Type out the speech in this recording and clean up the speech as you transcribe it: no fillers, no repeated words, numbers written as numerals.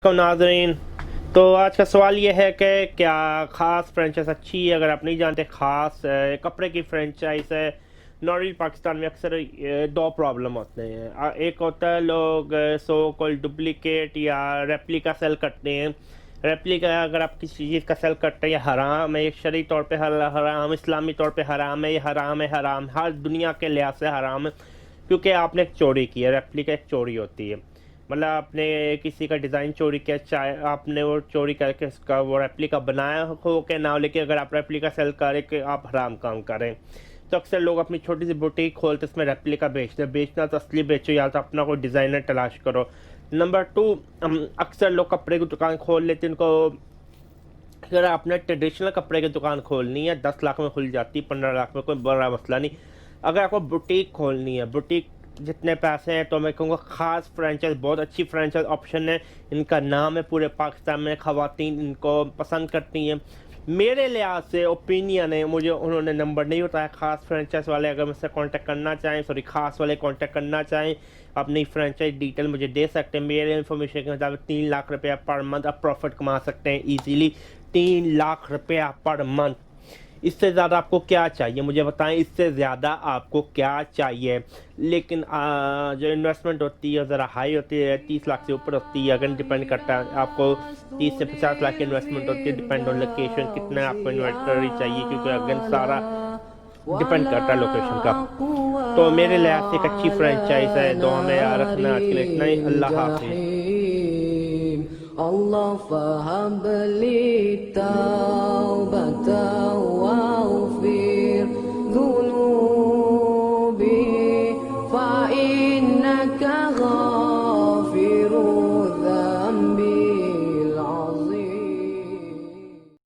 तो नाज़रीन, तो आज का सवाल ये है कि क्या ख़ास फ्रेंचाइज़ अच्छी है। अगर आप नहीं जानते, ख़ास कपड़े की फ्रेंचाइज़ है। नॉर्वी पाकिस्तान में अक्सर दो प्रॉब्लम होते हैं। एक होता है लोग सो कॉल्ड डुप्लिकेट या रेप्लिका सेल करते हैं। रेप्लिका अगर आप किसी चीज़ का सेल करते हैं, ये हराम है, ये शरई तौर पे हराम, इस्लामी तौर पे हराम है, ये हराम है, हराम हर दुनिया के लिहाज से हराम है, क्योंकि आपने एक चोरी की है। रेप्लिका एक चोरी होती है, मतलब आपने किसी का डिज़ाइन चोरी किया, चाहे आपने वो चोरी करके उसका वो रेप्लिका बनाया हो के ना हो, लेकिन अगर आप रेप्लिका सेल करें कि आप हराम काम करें। तो अक्सर लोग अपनी छोटी सी बुटीक खोलते उसमें रेप्लिका बेचते हैं। बेचना तो असली बेचो, या तो अपना कोई डिज़ाइनर तलाश करो। नंबर टू, अक्सर लोग कपड़े की दुकान खोल लेते हैं। उनको अगर आपने ट्रेडिशनल कपड़े की दुकान खोलनी है, 10 लाख में खुल जाती, 15 लाख में, कोई बड़ा मसला नहीं। अगर आपको बुटीक खोलनी है, बुटीक जितने पैसे हैं, तो मैं कहूँगा ख़ास फ्रेंचाइज बहुत अच्छी फ्रेंचाइज ऑप्शन है। इनका नाम है पूरे पाकिस्तान में, ख़वातीन इनको पसंद करती हैं। मेरे लिहाज से ओपिनियन है, मुझे उन्होंने नंबर नहीं बताया ख़ास फ्रेंचाइज वाले। अगर मुझसे कांटेक्ट करना चाहें, सॉरी ख़ास वाले कांटेक्ट करना चाहें, अपनी फ्रेंचाइज डिटेल मुझे दे सकते हैं। मेरे इन्फॉर्मेशन के मुताबिक 3 लाख रुपया पर मंथ आप प्रॉफिट कमा सकते हैं ईजीली। 3 लाख रुपया पर मंथ, इससे ज़्यादा आपको क्या चाहिए मुझे बताएं, इससे ज़्यादा आपको क्या चाहिए। लेकिन जो इन्वेस्टमेंट होती है ज़रा हाई होती है, 30 लाख से ऊपर होती है। अगर डिपेंड करता है, आपको 30 से 50 लाख की इन्वेस्टमेंट होती है, डिपेंड ऑन लोकेशन कितना आपको इन्वेस्टर चाहिए, क्योंकि अगेन सारा डिपेंड करता है लोकेशन का। तो मेरे लिहाज से एक अच्छी फ्रेंचाइज है। दुआ में याद रखना। आज के लिए इतना ही। अल्लाह हाफिज़। Allah faham beli taubatan